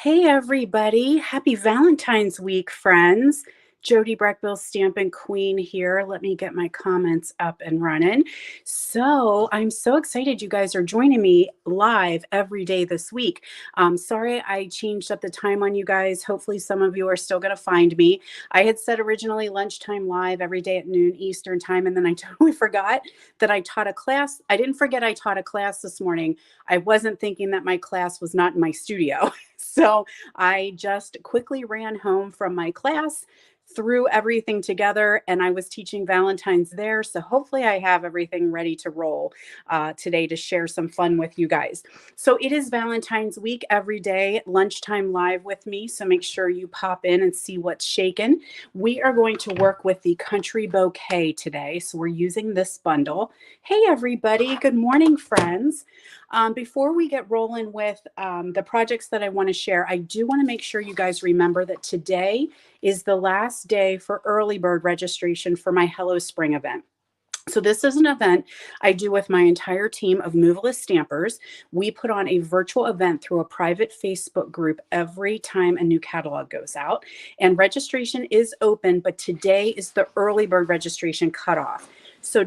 Hey everybody, happy Valentine's week, friends. Jody Breckbill, Stampin' Queen here. Let me get my comments up and running. So I'm so excited you guys are joining me live every day this week. Sorry I changed up the time on you guys. Hopefully some of you are still going to find me. I had said originally lunchtime live every day at noon Eastern time, and then I totally forgot that I taught a class. I didn't forget I taught a class this morning. I wasn't thinking that my class was not in my studio. So I just quickly ran home from my class, threw everything together, and I was teaching Valentine's there. So hopefully I have everything ready to roll today to share some fun with you guys. So it is Valentine's week every day, lunchtime live with me. So make sure you pop in and see what's shaken. We are going to work with the Country Bouquet today. So we're using this bundle. Hey, everybody. Good morning, friends. Before we get rolling with the projects that I want to share, I do want to make sure you guys remember that today is the last day for early bird registration for my Hello Spring event. So this is an event I do with my entire team of moveless stampers. We put on a virtual event through a private Facebook group every time a new catalog goes out. And registration is open, but today is the early bird registration cutoff. So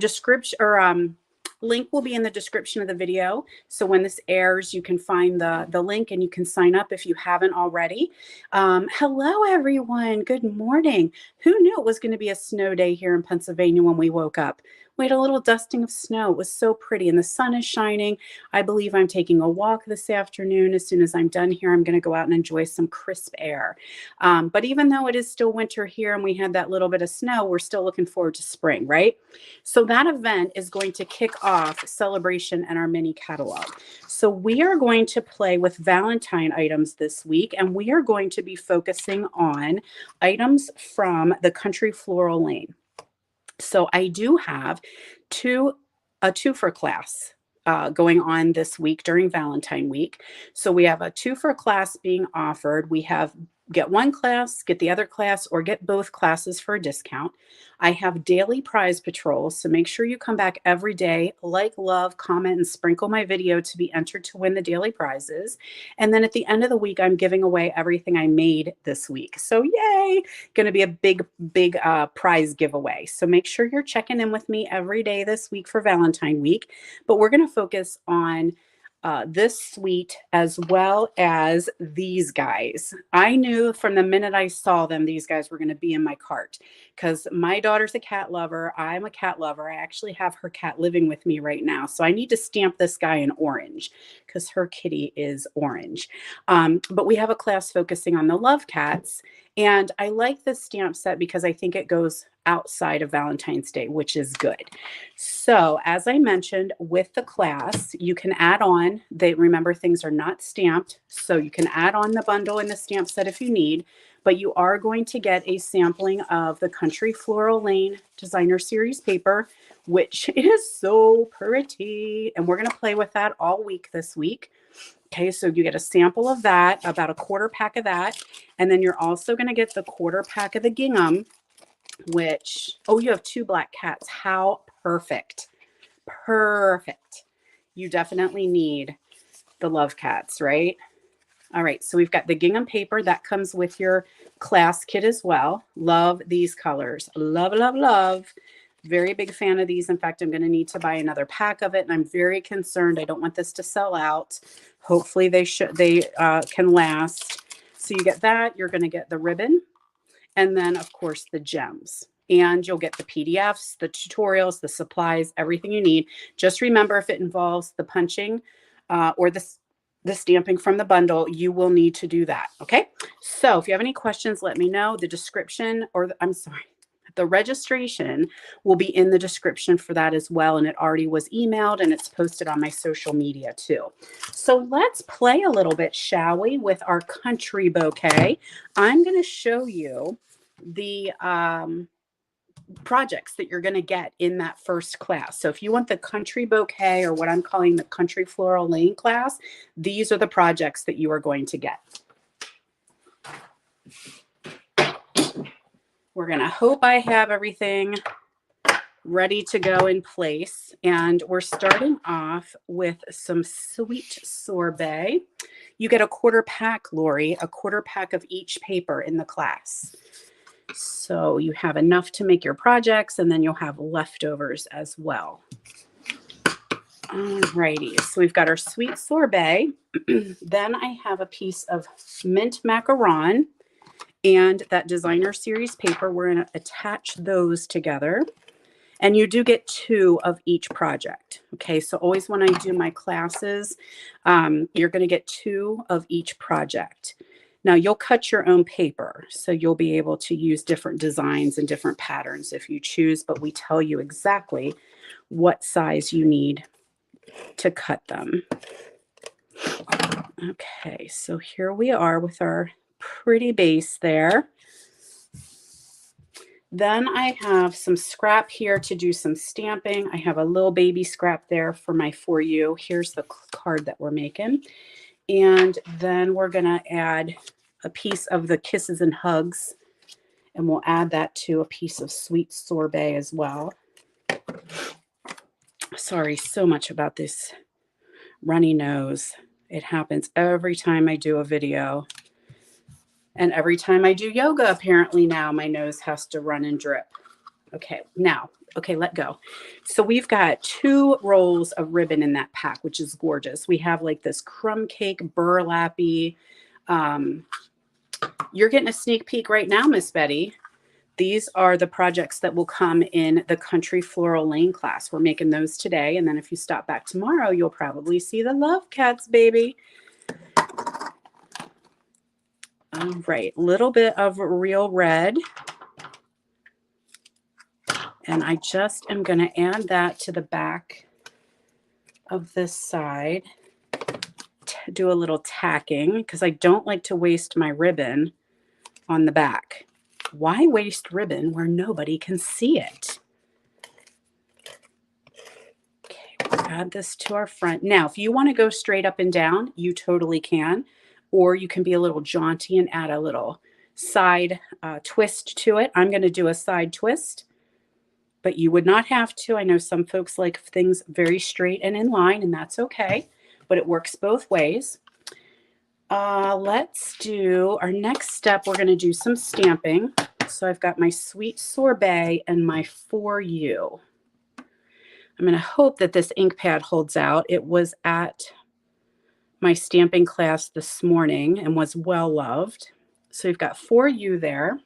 link will be in the description of the video. So when this airs, you can find the link and you can sign up if you haven't already. Hello, everyone. Good morning. Who knew it was going to be a snow day here in Pennsylvania when we woke up? We had a little dusting of snow. It was so pretty and the sun is shining. I believe I'm taking a walk this afternoon. As soon as I'm done here, I'm going to go out and enjoy some crisp air. But even though it is still winter here and we had that little bit of snow, we're still looking forward to spring, right? So that event is going to kick off Celebration and our mini catalog. So we are going to play with Valentine items this week, and we are going to be focusing on items from the Country Floral Lane. So I do have a TWOFER class going on this week during Valentine week. So we have a TWOFER class being offered. We have get one class, get the other class, or get both classes for a discount. I have daily prize patrols, so make sure you come back every day, like, love, comment, and sprinkle my video to be entered to win the daily prizes. And then at the end of the week, I'm giving away everything I made this week. So yay, going to be a big prize giveaway. So make sure you're checking in with me every day this week for Valentine week. But we're going to focus on this suite as well as these guys. I knew from the minute I saw them, these guys were going to be in my cart because my daughter's a cat lover. I'm a cat lover. I actually have her cat living with me right now. So I need to stamp this guy in orange because her kitty is orange. But we have a class focusing on the love cats. And I like this stamp set because I think it goes outside of Valentine's Day, which is good. So as I mentioned with the class, you can add on, remember things are not stamped. So you can add on the bundle and the stamp set if you need, but you are going to get a sampling of the Country Floral Lane Designer Series paper, which is so pretty. And we're going to play with that all week this week. Okay, so you get a sample of that, about a quarter pack of that. And then you're also going to get the quarter pack of the gingham, which, oh, you have 2 black cats. How perfect. Perfect. You definitely need the love cats, right? All right, so we've got the gingham paper that comes with your class kit as well. Love these colors. Love, love, love. Very big fan of these. In fact, I'm going to need to buy another pack of it, and I'm very concerned. I don't want this to sell out. Hopefully they can last. So you get that. You're going to get the ribbon, and then, of course, the gems. And you'll get the PDFs, the tutorials, the supplies, everything you need. Just remember, if it involves the punching or the stamping from the bundle, you will need to do that. Okay. So if you have any questions, let me know. The description, the registration will be in the description for that as well. And it already was emailed and it's posted on my social media too. So let's play a little bit, shall we, with our Country Bouquet. I'm going to show you the projects that you're going to get in that first class. So if you want the Country Bouquet, or what I'm calling the Country Floral Lane class, these are the projects that you are going to get. We're going to hope I have everything ready to go in place. And we're starting off with some sweet sorbet. You get a quarter pack, Lori, a quarter pack of each paper in the class. So you have enough to make your projects, and then you'll have leftovers as well. Alrighty, so we've got our sweet sorbet. Then I have a piece of mint macaron and that designer series paper. We're going to attach those together. And you do get 2 of each project. Okay, so always when I do my classes, you're going to get 2 of each project. Now you'll cut your own paper, so you'll be able to use different designs and different patterns if you choose, but we tell you exactly what size you need to cut them. Okay, so here we are with our pretty base there. Then I have some scrap here to do some stamping. I have a little baby scrap there for my For You. Here's the card that we're making. And then we're going to add a piece of the Kisses and Hugs, and we'll add that to a piece of sweet sorbet as well. Sorry so much about this runny nose. It happens every time I do a video. And every time I do yoga, apparently now my nose has to run and drip. Okay, now, okay, let go. So we've got 2 rolls of ribbon in that pack, which is gorgeous. We have like this crumb cake burlappy. You're getting a sneak peek right now, Miss Betty. These are the projects that will come in the Country Floral Lane class. We're making those today. And then if you stop back tomorrow, you'll probably see the Love Cats, baby. All right, little bit of real red. And I just am going to add that to the back of this side. Do a little tacking because I don't like to waste my ribbon on the back. Why waste ribbon where nobody can see it? Okay, we'll add this to our front. Now, if you want to go straight up and down, you totally can. Or you can be a little jaunty and add a little side twist to it. I'm going to do a side twist, but you would not have to. I know some folks like things very straight and in line, and that's okay, but it works both ways. Let's do our next step. We're going to do some stamping. So I've got my sweet sorbet and my For You. I'm going to hope that this ink pad holds out. It was at my stamping class this morning and was well loved. So we've got For You there.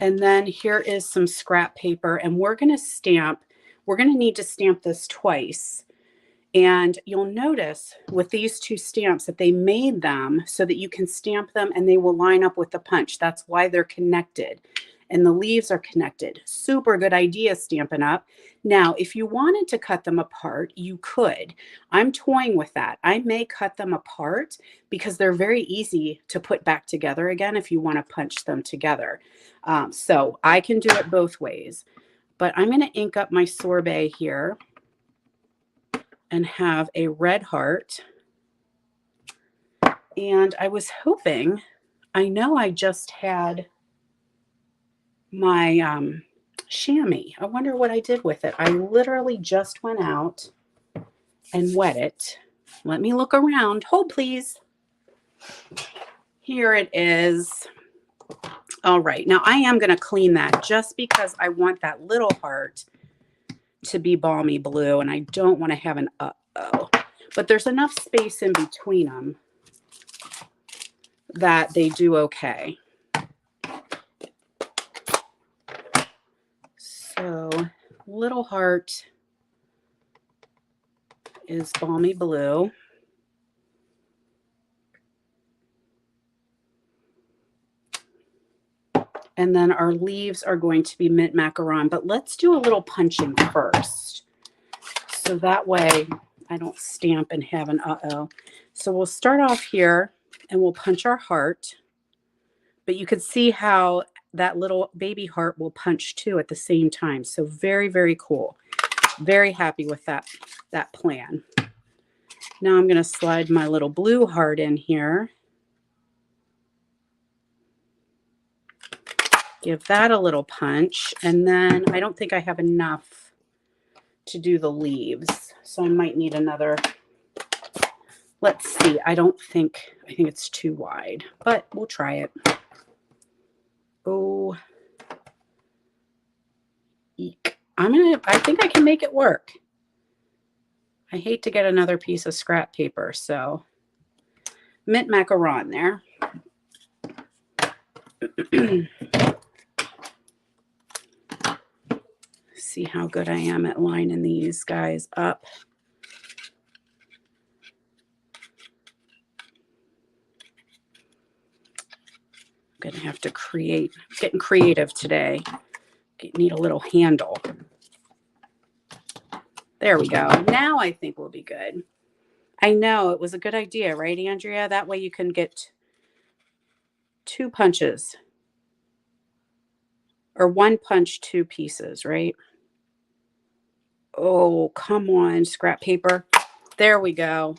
And then here is some scrap paper, and we're going to stamp. We're going to need to stamp this twice. And you'll notice with these 2 stamps that they made them so that you can stamp them and they will line up with the punch. That's why they're connected. And the leaves are connected. Super good idea, Stampin' Up! Now, if you wanted to cut them apart, you could. I'm toying with that. I may cut them apart because they're very easy to put back together again if you want to punch them together. So I can do it both ways. But I'm going to ink up my sorbet here and have a red heart. And I was hoping, I know I just had my chamois. I wonder what I did with it. I literally just went out and wet it. Let me look around. Hold, please. Here it is. All right. Now I am going to clean that just because I want that little heart to be balmy blue, and I don't want to have an uh-oh. But there's enough space in between them that they do okay. So little heart is balmy blue. And then our leaves are going to be mint macaron, but let's do a little punching first. So that way I don't stamp and have an uh-oh. So we'll start off here and we'll punch our heart, but you can see how that little baby heart will punch too at the same time. So very, very cool. Very happy with that plan. Now I'm going to slide my little blue heart in here. Give that a little punch. And then I don't think I have enough to do the leaves. So I might need another Let's see. I think it's too wide, but we'll try it. Oh, eek. I think I can make it work. I hate to get another piece of scrap paper, so mint macaron there. See how good I am at lining these guys up. I'm gonna have to getting creative today. Need a little handle. There we go. Now I think we'll be good. I know it was a good idea, right, Andrea? That way you can get 2 punches. Or 1 punch, 2 pieces, right? Oh, come on, scrap paper. There we go.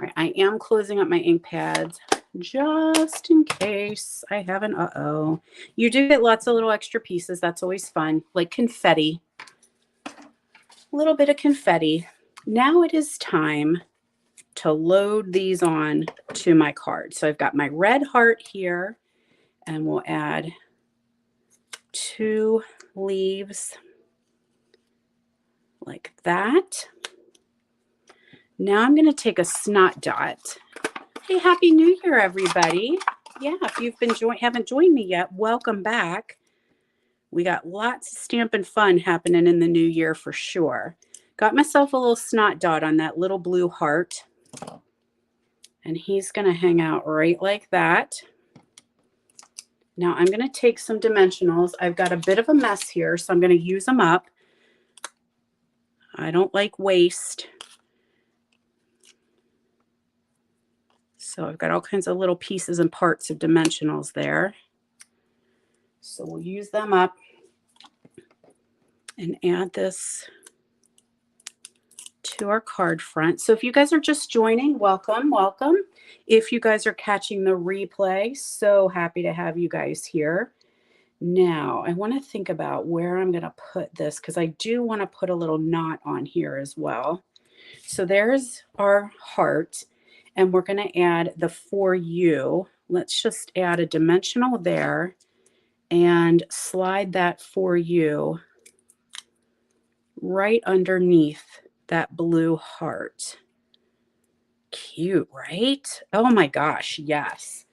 All right, I am closing up my ink pads just in case I have an uh-oh. You do get lots of little extra pieces. That's always fun, like confetti. A little bit of confetti. Now it is time to load these on to my card. So I've got my red heart here, and we'll add 2 leaves like that. Now I'm going to take a snot dot. Hey, Happy New Year, everybody. Yeah, if you've been haven't joined me yet, welcome back. We got lots of Stampin' Fun happening in the new year for sure. Got myself a little snot dot on that little blue heart. And he's going to hang out right like that. Now I'm going to take some dimensionals. I've got a bit of a mess here, so I'm going to use them up. I don't like waste. So I've got all kinds of little pieces and parts of dimensionals there. So we'll use them up and add this to our card front. So if you guys are just joining, welcome, welcome. If you guys are catching the replay, so happy to have you guys here. Now I want to think about where I'm going to put this because I do want to put a little knot on here as well. So there's our heart. And we're going to add the for you. Let's just add a dimensional there and slide that for you right underneath that blue heart. Cute, right? Oh my gosh, yes.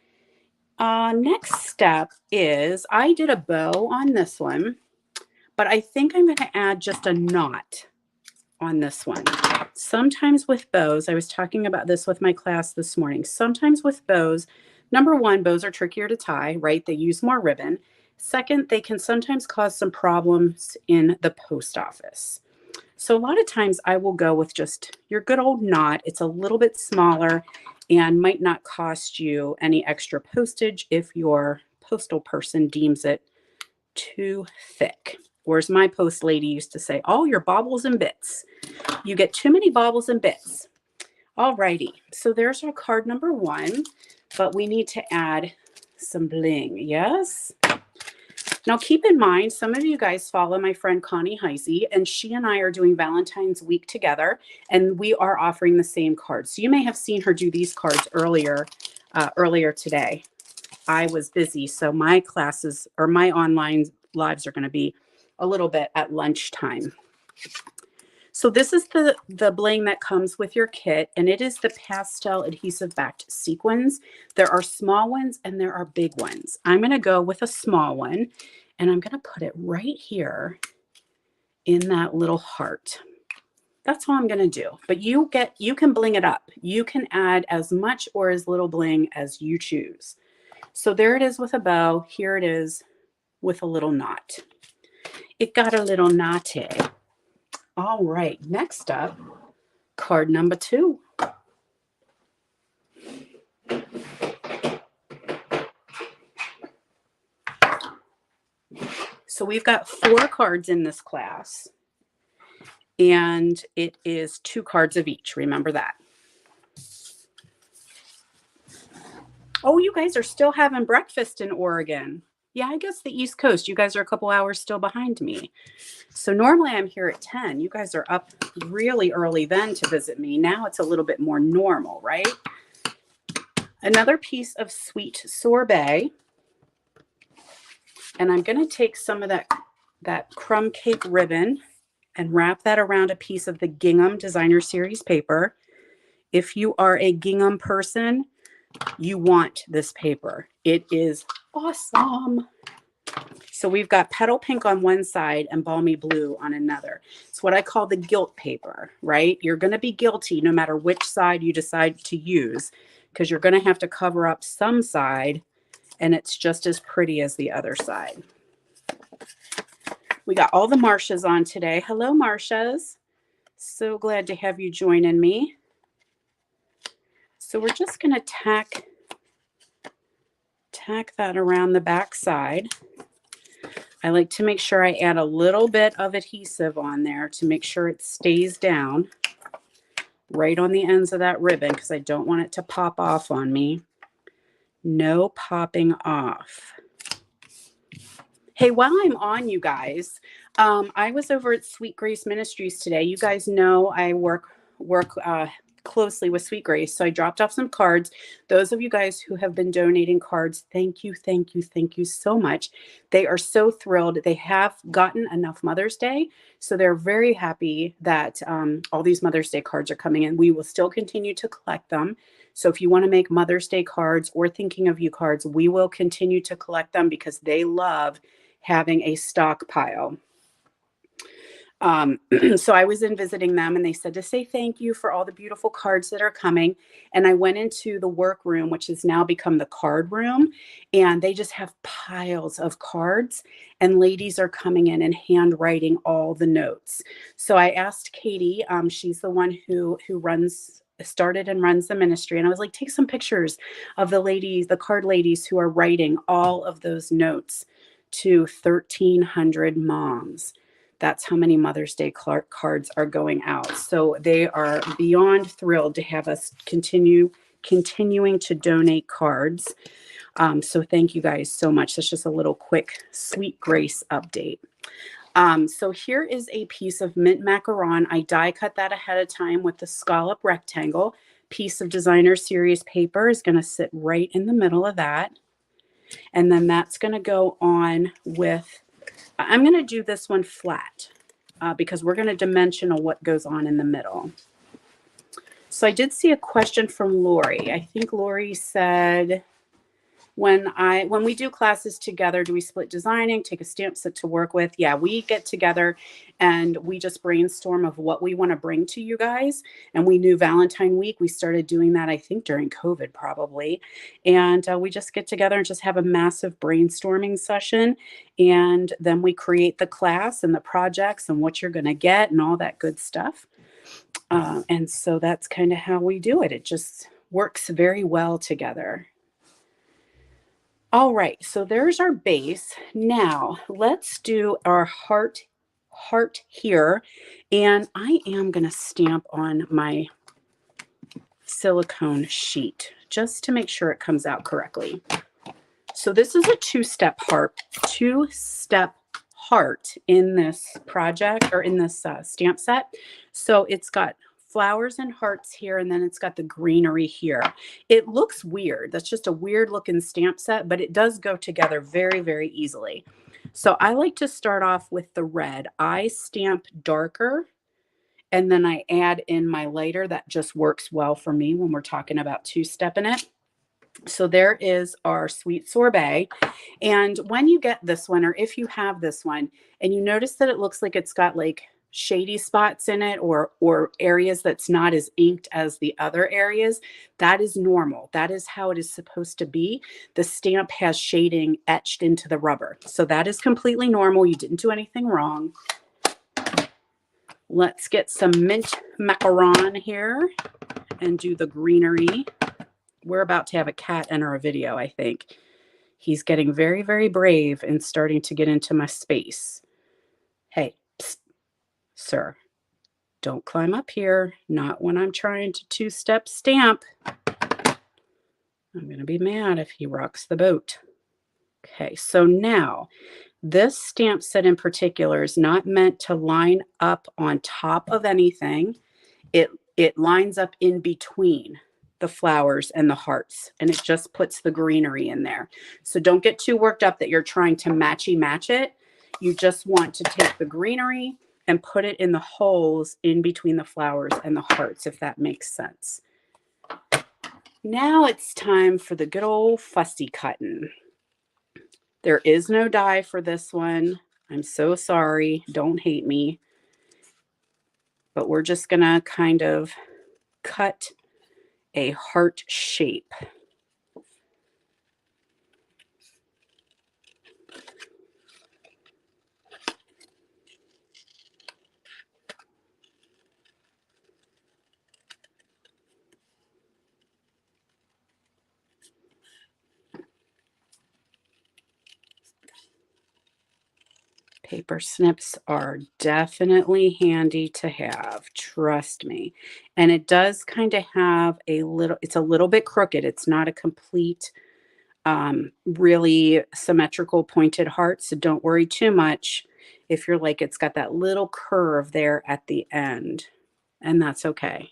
Next step is I did a bow on this one, but I think I'm going to add just a knot on this one. Sometimes with bows, I was talking about this with my class this morning. Sometimes with bows, number one, bows are trickier to tie, right? They use more ribbon. Second, they can sometimes cause some problems in the post office. So a lot of times I will go with just your good old knot. It's a little bit smaller and might not cost you any extra postage if your postal person deems it too thick. Or as my post lady used to say, all your baubles and bits. You get too many baubles and bits. Alrighty, so there's our card number 1, but we need to add some bling, yes? Now keep in mind, some of you guys follow my friend Connie Heisey, and she and I are doing Valentine's week together, and we are offering the same cards. So you may have seen her do these cards earlier today. I was busy, so my classes or my online lives are going to be a little bit at lunchtime. So this is the bling that comes with your kit, and it is the pastel adhesive backed sequins. There are small ones and there are big ones. I'm going to go with a small one, and I'm going to put it right here in that little heart. That's all I'm going to do. But you can bling it up. You can add as much or as little bling as you choose. So there it is with a bow. Here it is with a little knot. It got a little knotty. All right, next up, card number 2. So we've got 4 cards in this class, and it is 2 cards of each. Remember that. Oh, you guys are still having breakfast in Oregon. Yeah, I guess the East Coast. You guys are a couple hours still behind me. So normally I'm here at 10. You guys are up really early then to visit me. Now it's a little bit more normal, right? Another piece of sweet sorbet. And I'm going to take some of that crumb cake ribbon and wrap that around a piece of the gingham designer series paper. If you are a gingham person, you want this paper. It is awesome. So we've got petal pink on one side and balmy blue on another. It's what I call the guilt paper, right? You're going to be guilty no matter which side you decide to use, because you're going to have to cover up some side, and it's just as pretty as the other side. We got all the Marcias on today. Hello, Marcias. So glad to have you joining me. So we're just going to tack that around the back side. I like to make sure I add a little bit of adhesive on there to make sure it stays down right on the ends of that ribbon, because I don't want it to pop off on me. No popping off. Hey, while I'm on, you guys, I was over at Sweet Grace Ministries today. You guys know I work closely with Sweet Grace, so I dropped off some cards. Those of you guys who have been donating cards, thank you so much. They are so thrilled. They have gotten enough Mother's Day, so they're very happy that all these Mother's Day cards are coming in. We will still continue to collect them. So if you want to make Mother's Day cards or thinking of you cards, we will continue to collect them because they love having a stockpile. So I was in visiting them, and they said to say thank you for all the beautiful cards that are coming. And I went into the workroom, which has now become the card room, and they just have piles of cards, and ladies are coming in and handwriting all the notes. So I asked Katie, she's the one who started and runs the ministry. And I was like, take some pictures of the ladies, the card ladies who are writing all of those notes to 1,300 moms. That's how many Mother's Day cards are going out. So they are beyond thrilled to have us continuing to donate cards. So thank you guys so much. That's just a little quick Sweet Grace update. So here is a piece of mint macaron. I die cut that ahead of time with the scallop rectangle. Piece of designer series paper is going to sit right in the middle of that. And then that's going to go on with, I'm going to do this one flat because we're going to dimensional what goes on in the middle. So I did see a question from Lori. I think Lori said, when we do classes together, do we split designing, take a stamp set to work with? Yeah, we get together and we just brainstorm of what we want to bring to you guys. And we knew Valentine week, we started doing that, I think during COVID probably. And we just get together and just have a massive brainstorming session. And then we create the class and the projects and what you're going to get and all that good stuff. And so that's kind of how we do it. It just works very well together. All right, so there's our base. Now let's do our heart here. And I am going to stamp on my silicone sheet just to make sure it comes out correctly. So this is a two-step heart in this project, or in this stamp set. So it's got flowers and hearts here, and then it's got the greenery here. It looks weird. That's just a weird looking stamp set, but it does go together very, very easily. So I like to start off with the red. I stamp darker, and then I add in my lighter. That just works well for me when we're talking about two-stepping it. So there is our sweet sorbet. And when you get this one, or if you have this one, and you notice that it looks like it's got like shady spots in it, or areas that's not as inked as the other areas, that is normal. That is how it is supposed to be. The stamp has shading etched into the rubber. So that is completely normal. You didn't do anything wrong. Let's get some mint macaron here and do the greenery. We're about to have a cat enter a video, I think. He's getting very, very brave and starting to get into my space. Hey, psst, sir, don't climb up here. Not when I'm trying to two-step stamp. I'm going to be mad if he rocks the boat. Okay, so now this stamp set in particular is not meant to line up on top of anything. It lines up in between the flowers and the hearts, and it just puts the greenery in there. So don't get too worked up that you're trying to match it. You just want to take the greenery and put it in the holes in between the flowers and the hearts, if that makes sense. Now it's time for the good old fussy cutting. There is no die for this one. I'm so sorry. Don't hate me. But we're just going to kind of cut a heart shape. Paper snips are definitely handy to have, trust me. And it does kind of have a little, it's a little bit crooked. It's not a complete, really symmetrical pointed heart. So don't worry too much if you're like, it's got that little curve there at the end. And that's okay.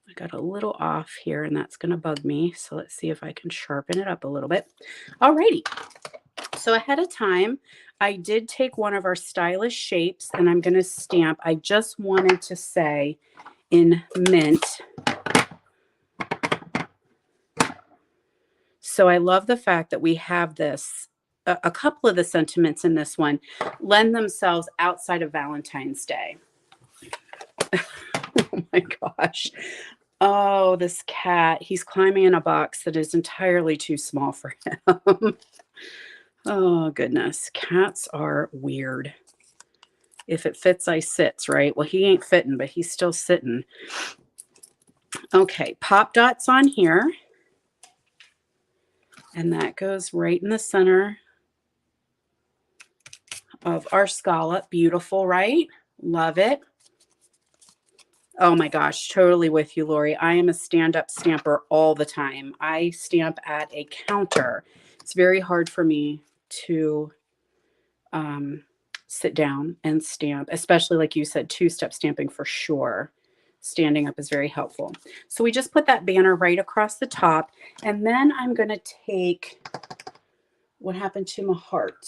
I got a little off here and that's going to bug me. So let's see if I can sharpen it up a little bit. Alrighty. So ahead of time, I did take one of our stylish shapes and I'm going to stamp. I just wanted to say in mint. So I love the fact that we have this, a couple of the sentiments in this one lend themselves outside of Valentine's Day. Oh my gosh. Oh, this cat, he's climbing in a box that is entirely too small for him. Oh, goodness. Cats are weird. If it fits, I sits, right? Well, he ain't fitting, but he's still sitting. Okay, pop dots on here. And that goes right in the center of our scallop. Beautiful, right? Love it. Oh my gosh, totally with you, Lori. I am a stand-up stamper all the time. I stamp at a counter. It's very hard for me to sit down and stamp, especially like you said, two-step stamping for sure. Standing up is very helpful. So we just put that banner right across the top, and then I'm going to take, what happened to my heart?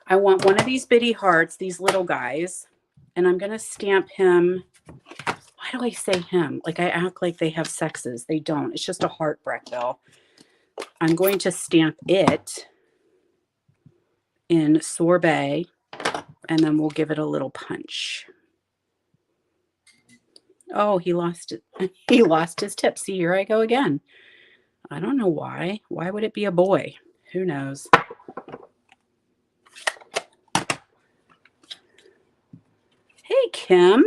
I want one of these bitty hearts, these little guys, and I'm going to stamp him. Why do I say him? Like I act like they have sexes. They don't. It's just a heart, Breckville. I'm going to stamp it in sorbet, and then we'll give it a little punch. Oh, he lost it. He lost his tip. See, here I go again. I don't know why. Why would it be a boy? Who knows? Hey, Kim.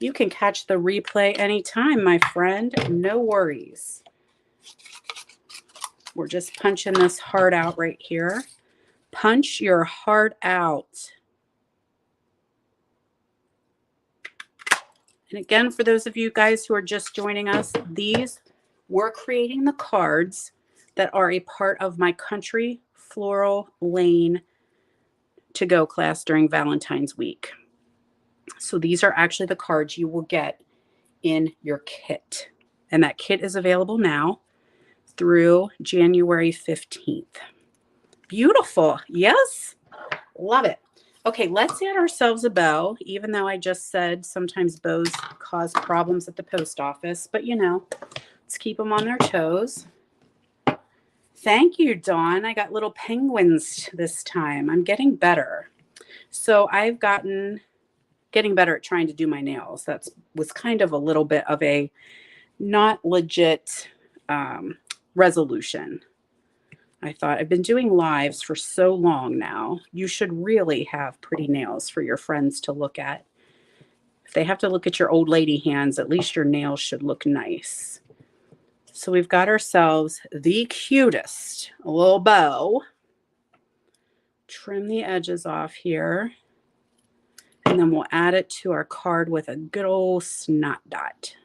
You can catch the replay anytime, my friend. No worries. We're just punching this heart out right here. Punch your heart out. And again, for those of you guys who are just joining us, we're creating the cards that are a part of my Country Floral Lane to-go class during Valentine's week. So these are actually the cards you will get in your kit. And that kit is available now through January 15th. Beautiful. Yes. Love it. Okay, let's add ourselves a bow, even though I just said sometimes bows cause problems at the post office, but you know, let's keep them on their toes. Thank you, Dawn. I got little penguins this time. I'm getting better. So I've getting better at trying to do my nails. That was kind of a little bit of a not legit resolution. I thought, I've been doing lives for so long now. You should really have pretty nails for your friends to look at. If they have to look at your old lady hands, at least your nails should look nice. So we've got ourselves the cutest little bow. Trim the edges off here. And then we'll add it to our card with a good old snot dot.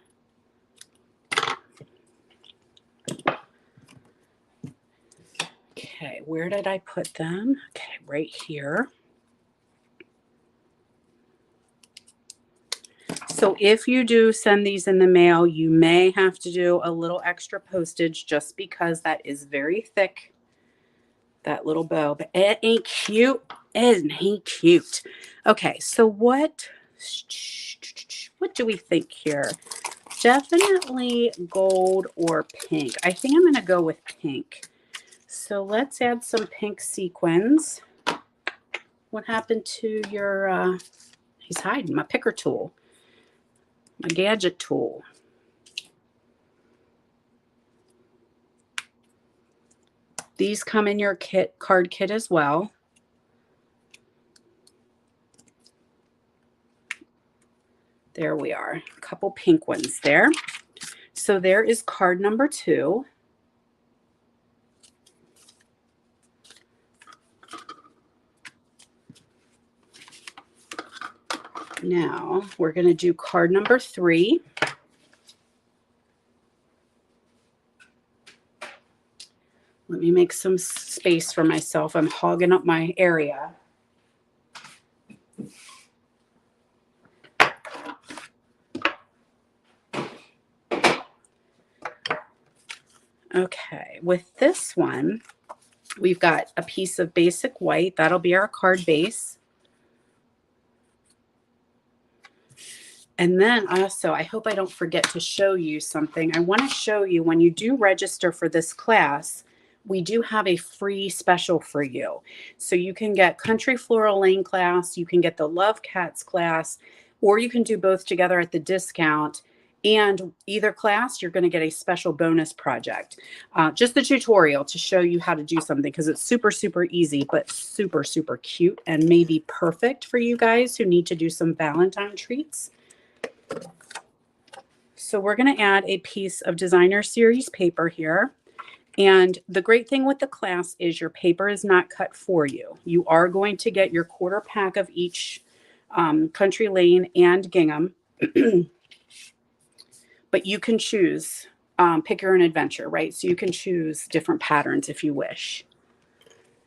Okay, where did I put them? Okay, right here. So if you do send these in the mail, you may have to do a little extra postage just because that is very thick, that little bow. But it ain't cute. Isn't he cute? Okay, so what do we think here? Definitely gold or pink. I think I'm going to go with pink. So let's add some pink sequins. What happened to your, he's hiding, my picker tool, my gadget tool. These come in your card kit as well. There we are, a couple pink ones there. So there is card number 2. Now we're going to do card number 3. Let me make some space for myself. I'm hogging up my area. Okay, with this one, we've got a piece of basic white. That'll be our card base. And then also, I hope I don't forget to show you something. I want to show you when you do register for this class, we do have a free special for you. So you can get Country Floral Lane class, you can get the Love Cats class, or you can do both together at the discount. And either class, you're going to get a special bonus project. Just the tutorial to show you how to do something because it's super, super easy, but super, super cute and maybe perfect for you guys who need to do some Valentine treats. So we're going to add a piece of designer series paper here. And the great thing with the class is your paper is not cut for you. You are going to get your quarter pack of each Country Lane and gingham. But you can choose, pick your own adventure, right? So you can choose different patterns if you wish.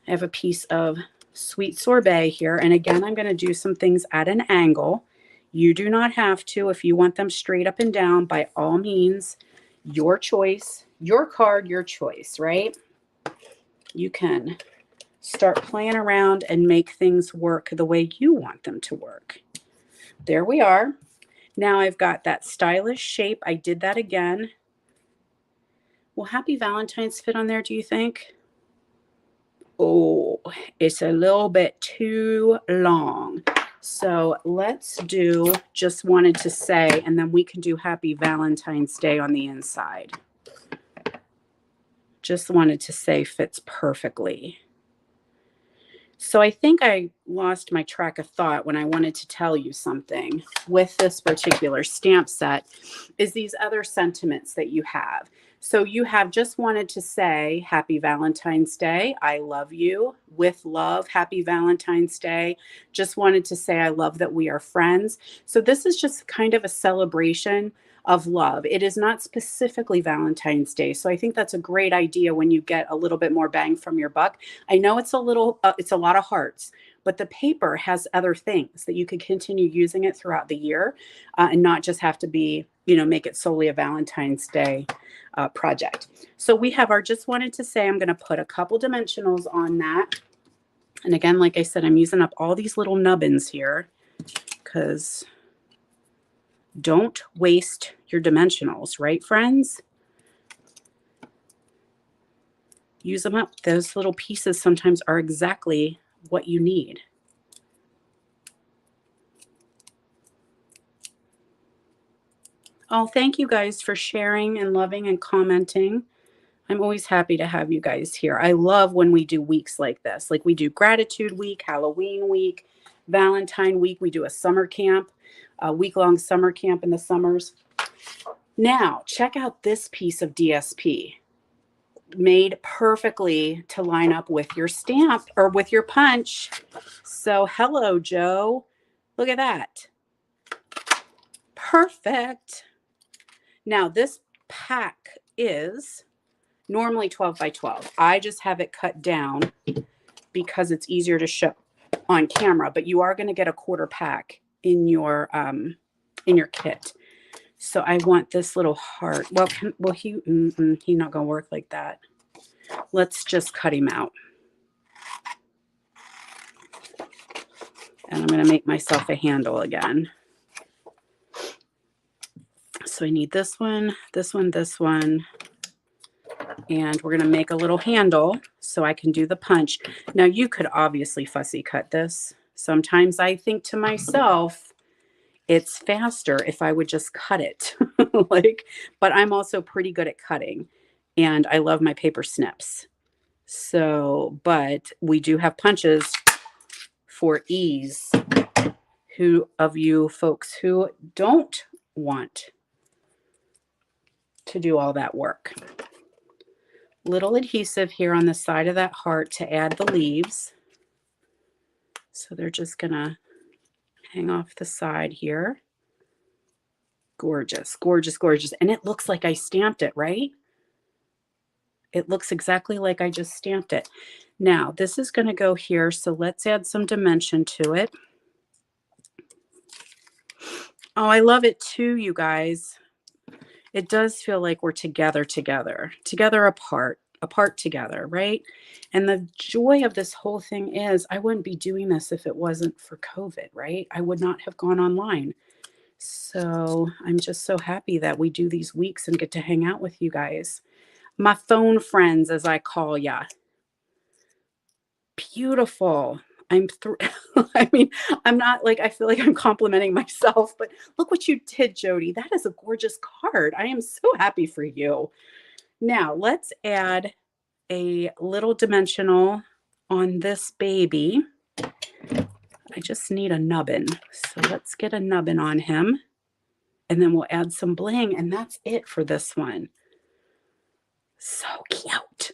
I have a piece of sweet sorbet here. And again, I'm going to do some things at an angle. You do not have to. If you want them straight up and down, by all means, your choice, your card, your choice, right? You can start playing around and make things work the way you want them to work. There we are. Now I've got that stylish shape. I did that again. Will Happy Valentine's fit on there, do you think? Oh, it's a little bit too long. So let's do Just Wanted to Say, and then we can do Happy Valentine's Day on the inside. Just Wanted to Say fits perfectly. So I think I lost my track of thought when I wanted to tell you something with this particular stamp set is these other sentiments that you have. So you have Just Wanted to Say Happy Valentine's Day. I love you. With love, Happy Valentine's Day. Just Wanted to Say I love that we are friends. So this is just kind of a celebration of love. It is not specifically Valentine's Day. So I think that's a great idea when you get a little bit more bang from your buck. I know it's a lot of hearts, but the paper has other things that you could continue using it throughout the year and not just have to be, make it solely a Valentine's Day project. So we have our Just Wanted to Say. I'm going to put a couple dimensionals on that. And again, like I said, I'm using up all these little nubbins here because don't waste your dimensionals, right, friends? Use them up. Those little pieces sometimes are exactly what you need. Oh, thank you guys for sharing and loving and commenting. I'm always happy to have you guys here. I love when we do weeks like this. Like we do Gratitude Week, Halloween Week, Valentine Week. We do a summer camp, a week-long summer camp in the summers. Now, check out this piece of DSP. Made perfectly to line up with your stamp or with your punch. So hello, Joe. Look at that. Perfect. Now this pack is normally 12 by 12. I just have it cut down because it's easier to show on camera, but you are going to get a quarter pack in your kit. So I want this little heart. Well, he's not going to work like that. Let's just cut him out. And I'm going to make myself a handle again. So I need this one, this one, this one. And we're going to make a little handle so I can do the punch. Now you could obviously fussy cut this. Sometimes I think to myself, it's faster if I would just cut it. But I'm also pretty good at cutting and I love my paper snips. So, but we do have punches for ease. Who of you folks who don't want to do all that work? Little adhesive here on the side of that heart to add the leaves. So they're just gonna hang off the side here. Gorgeous, gorgeous, gorgeous. And it looks like I stamped it, right? It looks exactly like I just stamped it. Now this is gonna go here. So let's add some dimension to it. Oh, I love it too, you guys. It does feel like we're together, apart together, right? And the joy of this whole thing is I wouldn't be doing this if it wasn't for COVID, right? I would not have gone online. So I'm just so happy that we do these weeks and get to hang out with you guys. My phone friends, as I call ya. Beautiful. I mean, I'm not like, I feel like I'm complimenting myself, but look what you did, Jody. That is a gorgeous card. I am so happy for you. Now let's add a little dimensional on this baby. I just need a nubbin. So let's get a nubbin on him and then we'll add some bling and that's it for this one. So cute.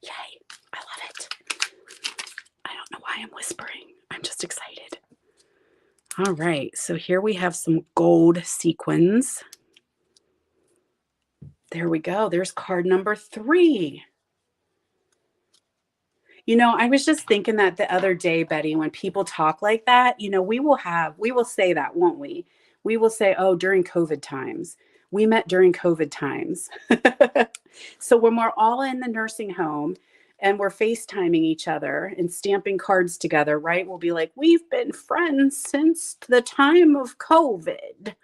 Yay. I love it. I don't know why I'm whispering. I'm just excited. All right, so here we have some gold sequins. There we go. There's card number 3. You know, I was just thinking that the other day, Betty, when people talk like that, you know, we will say that, won't we? We will say, oh, during COVID times. We met during COVID times. So when we're all in the nursing home and we're FaceTiming each other and stamping cards together, right? We'll be like, we've been friends since the time of COVID.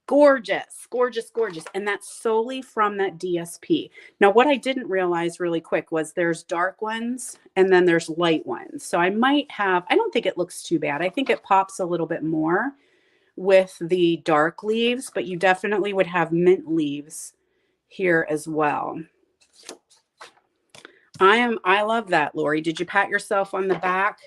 Gorgeous, gorgeous, gorgeous. And that's solely from that DSP. Now, what I didn't realize really quick was there's dark ones and then there's light ones. So I don't think it looks too bad. I think it pops a little bit more with the dark leaves, but you definitely would have mint leaves here as well. I love that, Lori. Did you pat yourself on the back?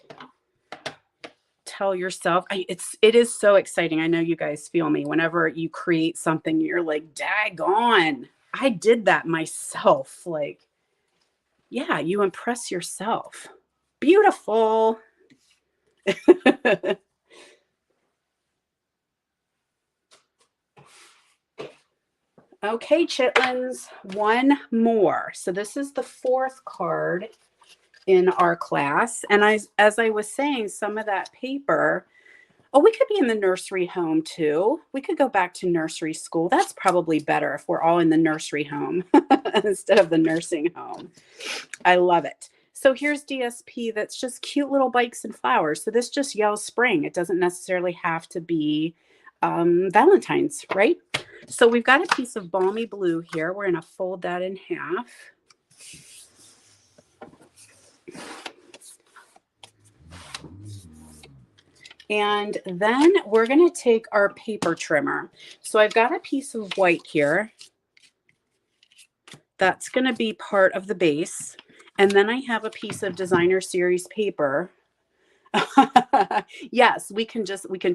Tell yourself, it is so exciting. I know you guys feel me. Whenever you create something, you're like, daggone, I did that myself. Like, yeah, you impress yourself. Beautiful. Okay, chitlins, one more. So this is the 4th card in our class. And as I was saying, some of that paper, we could be in the nursery home too. We could go back to nursery school. That's probably better if we're all in the nursery home instead of the nursing home. I love it. So here's DSP that's just cute little bikes and flowers. So this just yells spring. It doesn't necessarily have to be Valentine's, right? So we've got a piece of balmy blue here. We're going to fold that in half. And then we're going to take our paper trimmer. So I've got a piece of white here. That's going to be part of the base. And then I have a piece of designer series paper. Yes, we can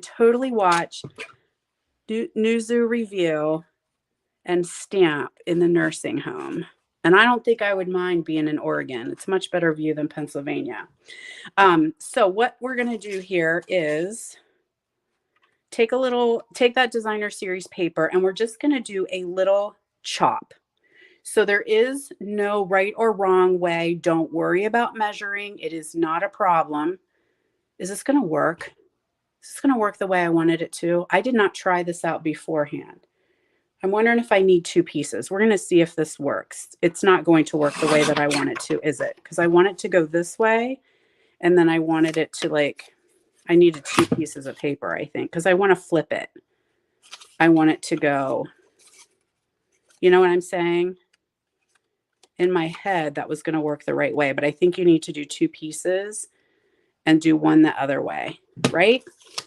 totally watch Nuzu review and stamp in the nursing home. And I don't think I would mind being in Oregon. It's a much better view than Pennsylvania. So what we're going to do here is take that designer series paper and we're just going to do a little chop. So there is no right or wrong way. Don't worry about measuring. It is not a problem. Is this going to work? Is this going to work the way I wanted it to? I did not try this out beforehand. I'm wondering if I need two pieces. We're going to see if this works. It's not going to work the way that I want it to, is it? Because I want it to go this way, and then I wanted it to like, I needed two pieces of paper, I think, because I want to flip it. I want it to go, you know what I'm saying? In my head, that was going to work the right way, but I think you need to do two pieces and do one the other way, right?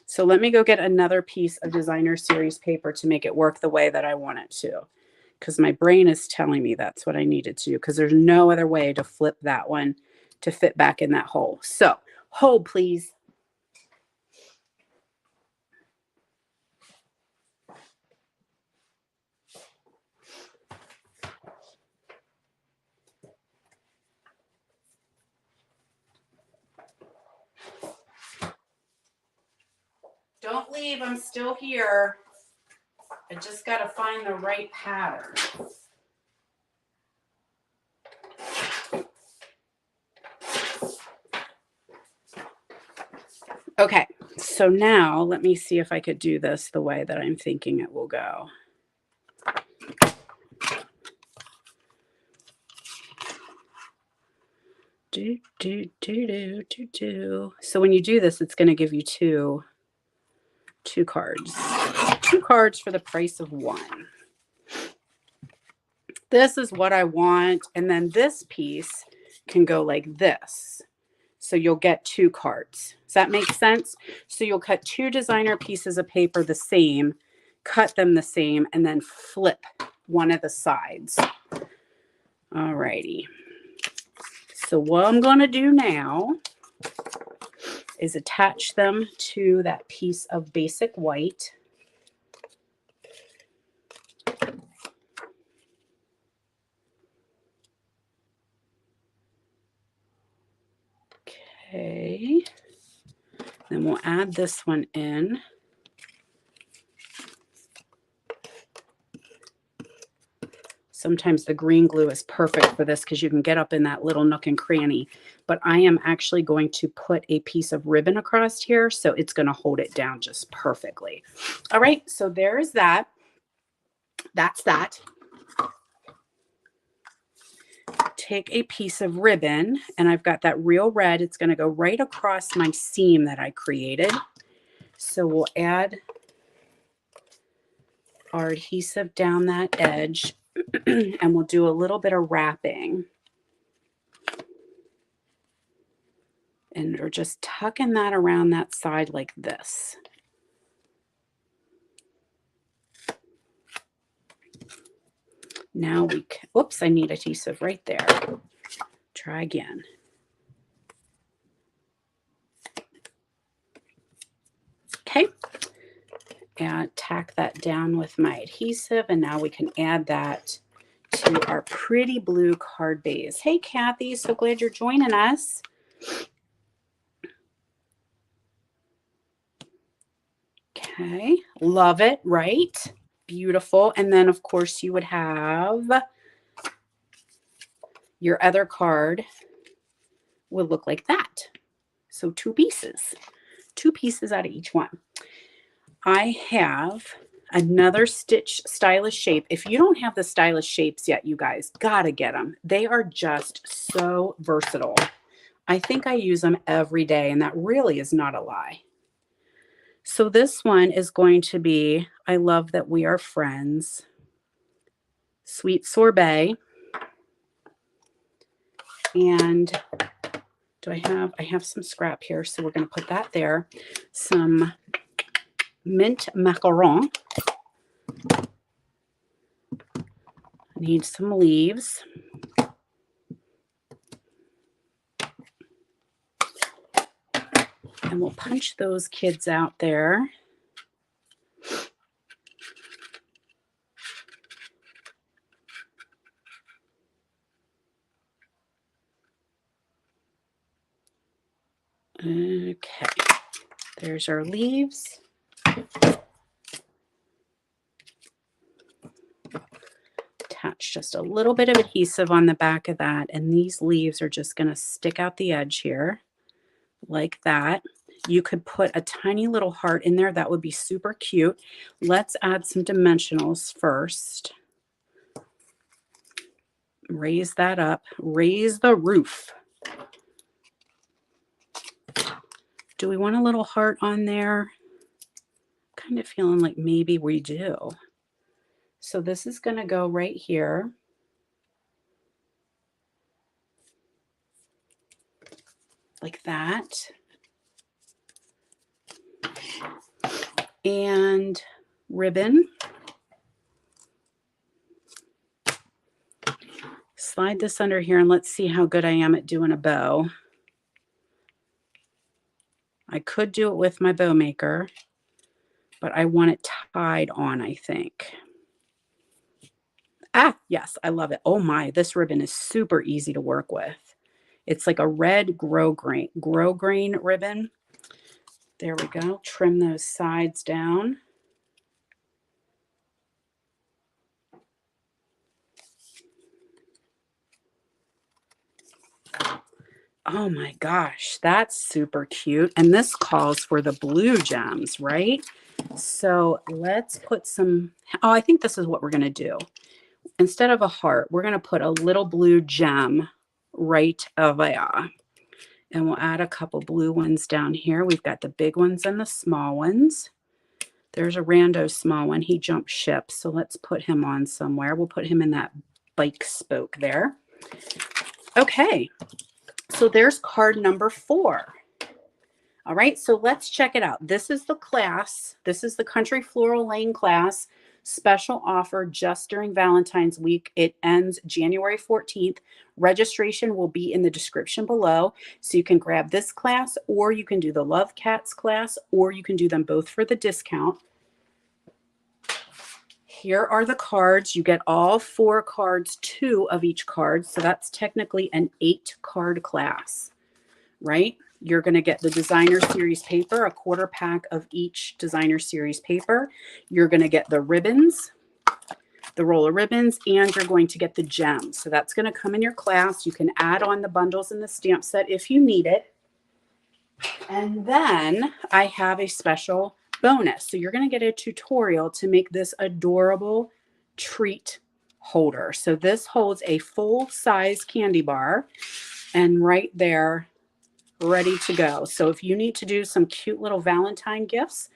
So let me go get another piece of designer series paper to make it work the way that I want it to, because my brain is telling me that's what I needed to do, because there's no other way to flip that one to fit back in that hole. So hold, please. Don't leave, I'm still here. I just got to find the right pattern. Okay, so now let me see if I could do this the way that I'm thinking it will go. So when you do this, it's going to give you two cards. Two cards for the price of one. This is what I want. And then this piece can go like this. So you'll get two cards. Does that make sense? So you'll cut two designer pieces of paper the same, cut them the same, and then flip one of the sides. All righty. So what I'm going to do now is attach them to that piece of basic white. Okay. Then we'll add this one in. Sometimes the green glue is perfect for this because you can get up in that little nook and cranny. But I am actually going to put a piece of ribbon across here, so it's going to hold it down just perfectly. All right, so there's that. That's that. Take a piece of ribbon, and I've got that real red. It's going to go right across my seam that I created. So we'll add our adhesive down that edge. And we'll do a little bit of wrapping. And we're just tucking that around that side like this. Now we can, oops, I need adhesive right there. Try again. Okay. And tack that down with my adhesive, and now we can add that to our pretty blue card base. Hey, Kathy, so glad you're joining us. Okay, love it, right? Beautiful. And then, of course, you would have your other card would look like that. So two pieces out of each one. I have another stitch stylish shape. If you don't have the stylish shapes yet, you guys gotta get them. They are just so versatile. I think I use them every day, and that really is not a lie. So this one is going to be, I love that we are friends. Sweet sorbet. And I have some scrap here, so we're going to put that there. Some mint macaron. I need some leaves. And we'll punch those kids out there. Okay, there's our leaves. attach just a little bit of adhesive on the back of that, and these leaves are just going to stick out the edge here like that. You could put a tiny little heart in there. That would be super cute. Let's add some dimensionals first. Raise that up. Raise the roof. Do we want a little heart on there? Kind of feeling like maybe we do. So this is going to go right here. Like that. And ribbon. Slide this under here and let's see how good I am at doing a bow. I could do it with my bow maker, but I want it tied on, I think. Ah, yes, I love it. Oh my, this ribbon is super easy to work with. It's like a red grosgrain ribbon. There we go. Trim those sides down. Oh my gosh, that's super cute. And this calls for the blue gems, right? So let's put some, oh, I think this is what we're going to do. Instead of a heart, we're going to put a little blue gem right over there. And we'll add a couple blue ones down here. We've got the big ones and the small ones. There's a rando small one. He jumped ship, so let's put him on somewhere. We'll put him in that bike spoke there. Okay, so there's card number 4. All right, so let's check it out. This is the class. This is the Country Floral Lane class. Special offer just during Valentine's week. It ends January 14th. Registration will be in the description below. So you can grab this class, or you can do the Love Cats class, or you can do them both for the discount. Here are the cards. You get all 4 cards, 2 of each card. So that's technically an 8-card class, right? You're going to get the designer series paper, a quarter pack of each designer series paper. You're going to get the ribbons, the roll of ribbons, and you're going to get the gems. So that's going to come in your class. You can add on the bundles in the stamp set if you need it. And then I have a special bonus. So you're going to get a tutorial to make this adorable treat holder. So this holds a full-size candy bar, and right there, ready to go. So if you need to do some cute little Valentine gifts,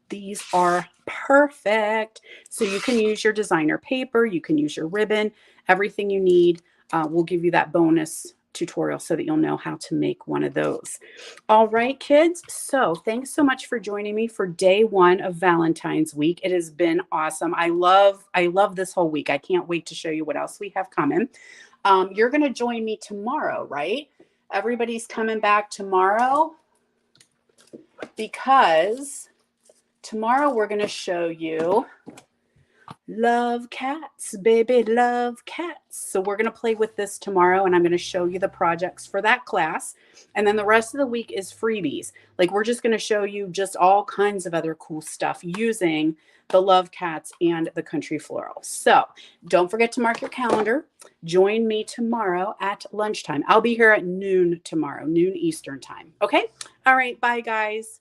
these are perfect. So you can use your designer paper, you can use your ribbon, everything you need. We'll give you that bonus tutorial so that you'll know how to make one of those. All right, kids. So thanks so much for joining me for day 1 of Valentine's week. It has been awesome. I love this whole week. I can't wait to show you what else we have coming. You're going to join me tomorrow, right? Everybody's coming back tomorrow because tomorrow we're going to show you Love Cats, baby, love cats. So we're going to play with this tomorrow, and I'm going to show you the projects for that class. And then the rest of the week is freebies. Like, we're just going to show you just all kinds of other cool stuff using the Love Cats and the Country Floral. So don't forget to mark your calendar. Join me tomorrow at lunchtime. I'll be here at noon tomorrow, noon Eastern time. Okay? All right. Bye, guys.